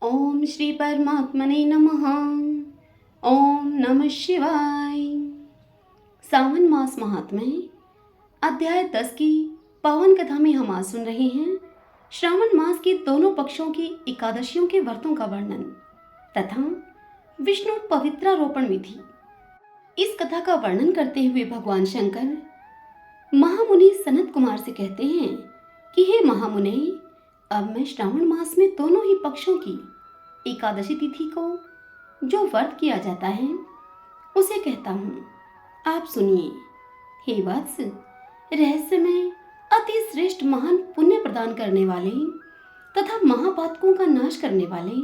ओम श्री परमात्मने नमः। ओम नमः शिवाय। सावन मास महात्म्य अध्याय 10 की पावन कथा में हम आज सुन रहे हैं श्रावण मास के दोनों पक्षों की एकादशियों के व्रतों का वर्णन तथा विष्णु पवित्रारोपण विधि। इस कथा का वर्णन करते हुए भगवान शंकर महामुनि सनत कुमार से कहते हैं कि हे महामुने, अब मैं श्रावण मास में दोनों ही पक्षों की एकादशी तिथि को जो व्रत किया जाता है उसे कहता हूँ, आप सुनिए। हे वत्स, रहस्य में अति श्रेष्ठ महान पुण्य प्रदान करने वाले तथा महापातकों का नाश करने वाले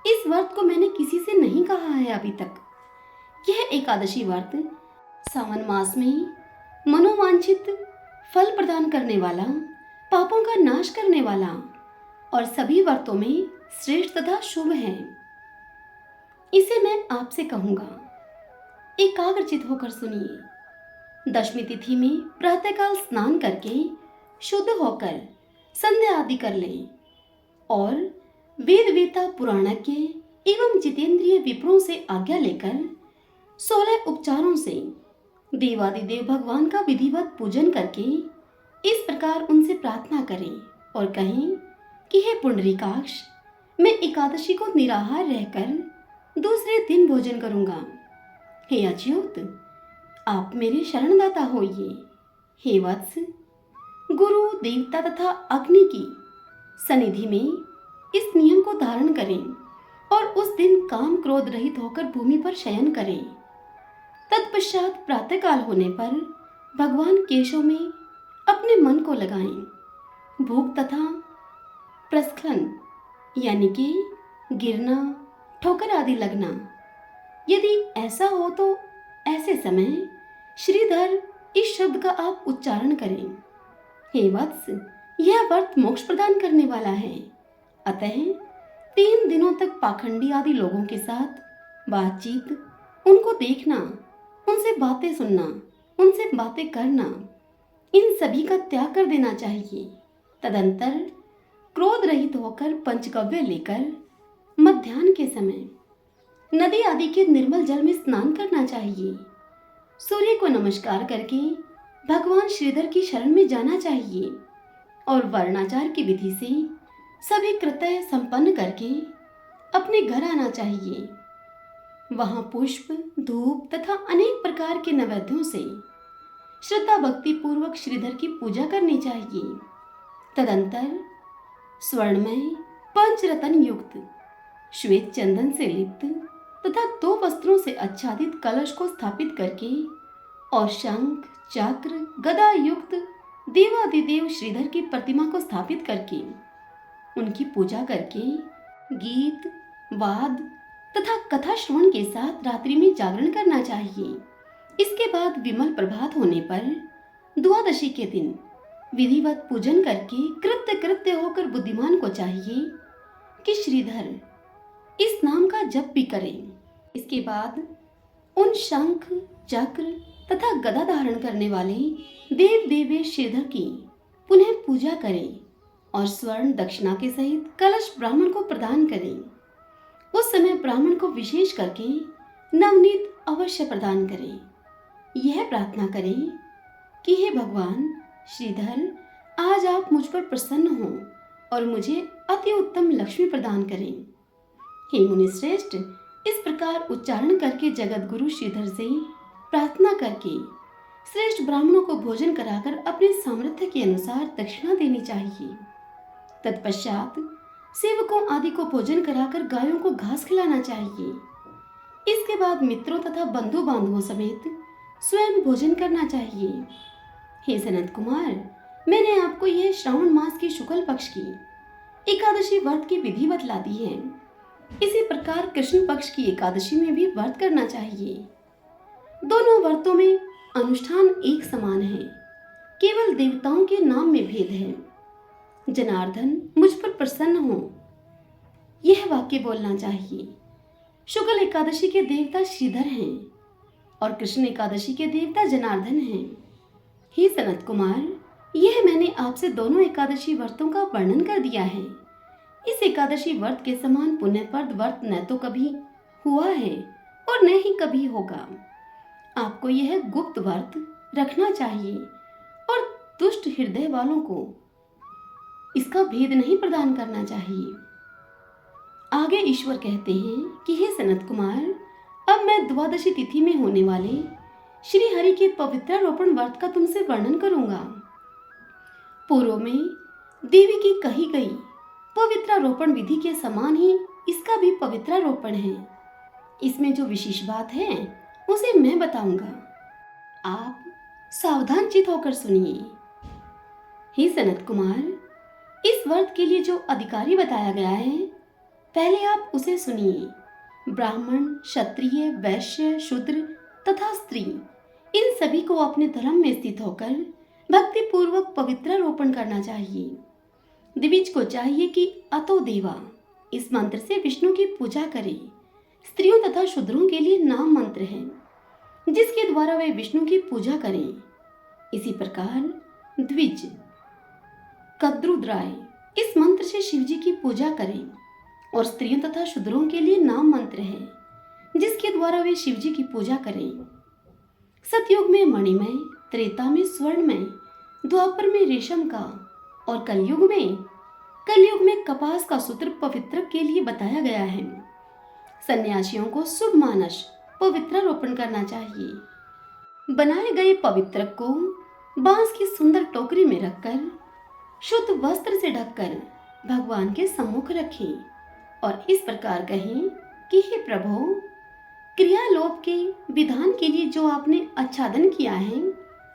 इस व्रत को मैंने किसी से नहीं कहा है अभी तक। यह एकादशी व्रत सावन मास में मनोवांछित फल प्रदान करने वाला, पापों का नाश करने वाला और सभी व्रतों में श्रेष्ठ तथा शुभ है। इसे मैं आपसे कहूंगा, एकाग्रचित होकर सुनिए। दशमी तिथि में प्रातःकाल स्नान करके शुद्ध होकर संध्या आदि कर लें और वेद वेता पुराणज्ञ एवं जितेंद्रिय विप्रों से आज्ञा लेकर 16 उपचारों से देवादिदेव भगवान का विधिवत पूजन करके इस प्रकार उनसे प्रार्थना करें और कहें कि हे पुंडरीकाक्ष, मैं एकादशी को निराहार रहकर दूसरे दिन भोजन करूंगा। हे अच्युत, आप मेरे शरणदाता होइए। हे वत्स, गुरु देवता तथा अग्नि की सनिधि में इस नियम को धारण करें और उस दिन काम क्रोध रहित होकर भूमि पर शयन करें। तत्पश्चात प्रातःकाल होने पर भगवान केशव में अपने मन को लगाएं। भूख तथा प्रस्खलन यानी कि गिरना, ठोकर आदि लगना, यदि ऐसा हो तो ऐसे समय श्रीधर इस शब्द का आप उच्चारण करें। हे वत्स, यह व्रत मोक्ष प्रदान करने वाला है। अतः 3 दिनों तक पाखंडी आदि लोगों के साथ बातचीत, उनको देखना, उनसे बातें सुनना, उनसे बातें करना, इन सभी का त्याग कर देना चाहिए। तदंतर क्रोध रहित होकर पंचगव्य लेकर मध्याह्न के समय नदी आदि के निर्मल जल में स्नान करना चाहिए। सूर्य को नमस्कार करके भगवान श्रीधर की शरण में जाना चाहिए और वर्णाचार की विधि से सभी कृत्य संपन्न करके अपने घर आना चाहिए। वहां पुष्प, धूप तथा अनेक प्रकार के नैवेद्यों से श्रद्धा भक्ति पूर्वक श्रीधर की पूजा करनी चाहिए। तदंतर स्वर्णमय पंचरत्न युक्त श्वेत चंदन से लिप्त तथा 2 वस्त्रों से आच्छादित कलश को स्थापित करके और शंख, चक्र, गदा युक्त देवादिदेव श्रीधर की प्रतिमा को स्थापित करके उनकी पूजा करके गीत, वाद तथा कथा श्रवण के साथ रात्रि में जागरण करना चाहिए। इसके बाद विमल प्रभात होने पर द्वादशी के दिन विधिवत पूजन करके कृत्य होकर बुद्धिमान को चाहिए कि श्रीधर इस नाम का जप भी करें। इसके बाद उन शंख, चक्र तथा गदा धारण करने वाले देव देवेश श्रीधर की पुनः पूजा करें और स्वर्ण दक्षिणा के सहित कलश ब्राह्मण को प्रदान करें। उस समय ब्राह्मण को विशेष करके नवनीत अवश्य प्रदान करें। यह प्रार्थना करें कि हे भगवान श्रीधर, आज आप मुझ पर प्रसन्न हो और मुझे अति उत्तम लक्ष्मी प्रदान करें। हे मुनि श्रेष्ठ, इस प्रकार उच्चारण करके जगत गुरु श्रीधर से प्रार्थना करके श्रेष्ठ ब्राह्मणों को भोजन कराकर अपने सामर्थ्य के अनुसार दक्षिणा देनी चाहिए। तत्पश्चात सेवकों आदि को भोजन कराकर गायों को घास खिलाना चाहिए। इसके बाद मित्रों तथा बंधु बांधवों समेत स्वयं भोजन करना चाहिए। हे सनत कुमार, मैंने आपको यह श्रावण मास की शुक्ल पक्ष की एकादशी व्रत की विधि बतला दी है। इसी प्रकार कृष्ण पक्ष की एकादशी में भी व्रत करना चाहिए। दोनों व्रतों में अनुष्ठान एक समान है, केवल देवताओं के नाम में भेद है। जनार्दन, मुझ पर प्रसन्न हो, यह वाक्य बोलना चाहिए। शुक्ल एकादशी के देवता श्रीधर हैं और कृष्ण एकादशी के देवता जनार्दन हैं। हे सनत कुमार, यह मैंने आपसे दोनों एकादशी व्रतों का वर्णन कर दिया है। इस एकादशी व्रत के समान पुण्यप्रद व्रत न तो कभी हुआ है और न ही कभी होगा। आपको यह गुप्त व्रत रखना चाहिए और दुष्ट हृदय वालों को इसका भेद नहीं प्रदान करना चाहिए। आगे ईश्वर कहते हैं कि हे सनत कुमार, अब मैं द्वादशी तिथि में होने वाले श्री हरि के पवित्रारोपण व्रत का तुमसे वर्णन करूंगा। पूर्व में देवी की कही गई पवित्रारोपण विधि के समान ही इसका भी पवित्रारोपण है। इसमें जो विशेष बात है उसे मैं बताऊंगा, आप सावधान चित होकर सुनिए। हे सनत कुमार, इस व्रत के लिए जो अधिकारी बताया गया है पहले आप उसे सुनिए। ब्राह्मण, क्षत्रिय, वैश्य, शूद्र तथा स्त्री, इन सभी को अपने धर्म में स्थित होकर भक्ति पूर्वक पवित्रारोपण करना चाहिए। द्विज को चाहिए कि अतो देवा इस मंत्र से विष्णु की पूजा करें। स्त्रियों तथा शूद्रों के लिए नाम मंत्र है जिसके द्वारा वे विष्णु की पूजा करें। इसी प्रकार द्विज कद्रुद्राय इस मंत्र से शिव जी की पूजा करें और स्त्रियों तथा शूद्रों के लिए नाम मंत्र है जिसके द्वारा वे शिव जी की पूजा करें। सतयुग में मणिमय, त्रेता में स्वर्णमय, द्वापर में रेशम का और कलयुग में कपास का सूत्र पवित्रक के लिए बताया गया है। सन्यासियों को शुभ मानस पवित्रारोपण करना चाहिए। बनाए गए पवित्रक को बांस की सुंदर टोकरी में रखकर शुद्ध वस्त्र से ढककर भगवान के सम्मुख रखें और इस प्रकार कहें कि हे प्रभु, क्रियालोप के विधान के लिए जो आपने आच्छादन किया है,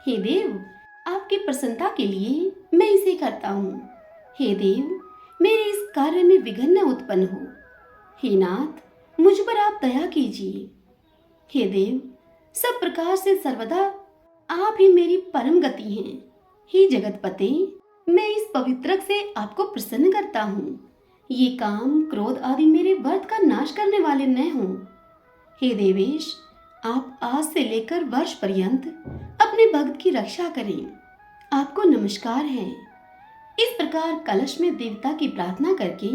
हे देव, आपकी प्रसन्नता के लिए मैं इसे करता हूँ। हे देव, मेरे इस कार्य में विघ्न न उत्पन्न हो। हे नाथ, मुझ पर आप दया कीजिए। हे देव, सब प्रकार से सर्वदा आप ही मेरी परम गति हैं। हे जगतपते, मैं इस पवित्रक से आपको प्रसन्न करता हूँ। ये काम, क्रोध आदि मेरे व्रत का नाश करने वाले न हों। हे देवेश, आप आज से लेकर वर्ष पर्यंत अपने भक्त की रक्षा करें। आपको नमस्कार है। इस प्रकार कलश में देवता की प्रार्थना करके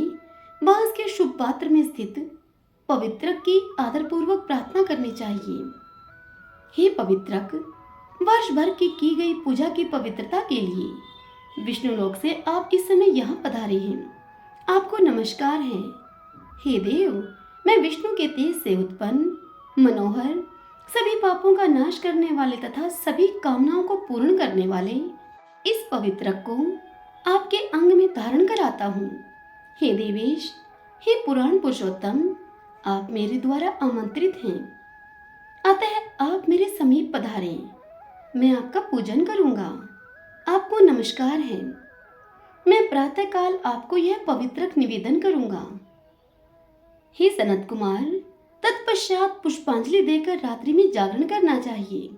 बांस के शुभ पात्र में स्थित पवित्रक की आदरपूर्वक प्रार्थना करनी चाहिए। हे पवित्रक, वर्ष भर की गई पूजा की पवित्रता के लिए विष्णु लोक से आप इस समय यहाँ पधारे हैं। आपको नमस्कार है। हे देव, मैं विष्णु के तेज से उत्पन्न, मनोहर, सभी पापों का नाश करने वाले तथा सभी कामनाओं को पूर्ण करने वाले इस पवित्रक को आपके अंग में धारण कराता हूँ। हे देवेश, हे पुराण पुरुषोत्तम, आप मेरे द्वारा आमंत्रित हैं, अतः आप मेरे समीप पधारें। मैं आपका पूजन करूंगा। आपको नमस्कार है। मैं प्रातःकाल आपको यह पवित्रक निवेदन करूंगा। हे सनत कुमार, तत्पश्चात पुष्पांजलि देकर रात्रि में जागरण करना चाहिए।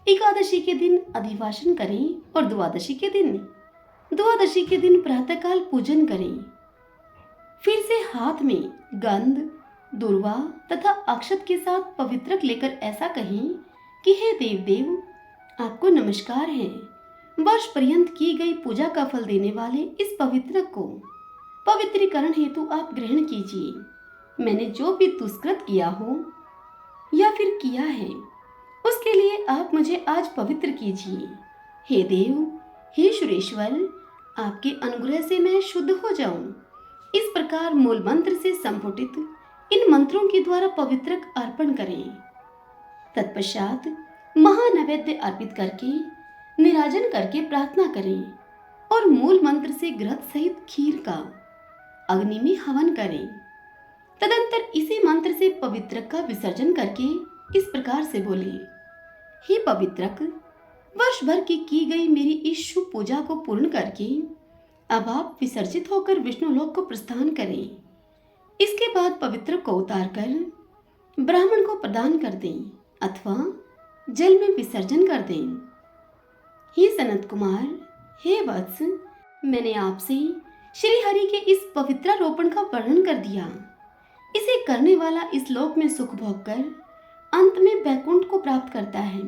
एकादशी के दिन अधिवासन करें और द्वादशी के दिन प्रातःकाल पूजन करें। फिर से हाथ में गंध, दुर्वा तथा अक्षत के साथ पवित्रक लेकर ऐसा कहें कि हे देव, आपको नमस्कार है। वर्ष पर्यंत की गई पूजा का फल देने वाले इस पवित्रक को पवित्रीकरण हेतु आप ग्रहण कीजिए। मैंने जो भी दुष्कृत किया हो या फिर किया है उसके लिए आप मुझे आज पवित्र कीजिए। हे देव, हे सुरेश्वर, आपके अनुग्रह से मैं शुद्ध हो जाऊं। इस प्रकार मूल मंत्र से संपुटित इन मंत्रों के द्वारा पवित्रक अर्पण करें। तत्पश्चात महानैवेद्य अर्पित करके निराजन करके प्रार्थना करें और मूल मंत्र से घृत सहित खीर का अग्नि में हवन करें। तदंतर इसी मंत्र से पवित्रक का विसर्जन करके इस प्रकार से बोले, हे पवित्रक, वर्ष भर की गई मेरी इस शुभ पूजा को पूर्ण करके अब आप विसर्जित होकर विष्णु लोक को प्रस्थान करें। इसके बाद पवित्रक को उतारकर ब्राह्मण को प्रदान कर दें अथवा जल में विसर्जन कर दें। हे सनत कुमार, हे वत्स, मैंने आपसे श्री हरि के इस पवित्रारोपण का वर्णन कर दिया। इसे करने वाला इस लोक में सुख भोग कर अंत में वैकुंठ को प्राप्त करता है।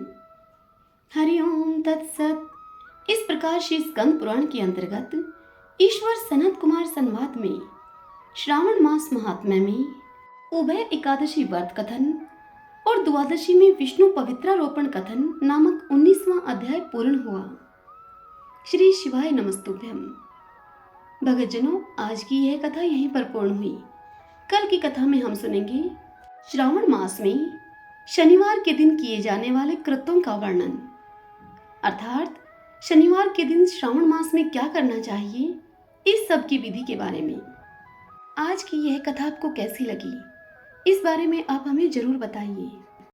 हरिओम तत्सत। इस प्रकार श्री स्कंद पुराण के अंतर्गत ईश्वर सनत कुमार संवाद में श्रावण मास महात्म्य में उभय एकादशी व्रत कथन और द्वादशी में विष्णु पवित्रारोपण कथन नामक 19वां अध्याय पूर्ण हुआ। श्री शिवाय नमस्तुभ्यम। भगतजनों, आज की यह कथा यहीं पर पूर्ण हुई। कल की कथा में हम सुनेंगे श्रावण मास में शनिवार के दिन किए जाने वाले कृत्यों का वर्णन, अर्थात शनिवार के दिन श्रावण मास में क्या करना चाहिए, इस सब की विधि के बारे में। आज की यह कथा आपको कैसी लगी, इस बारे में आप हमें जरूर बताइए।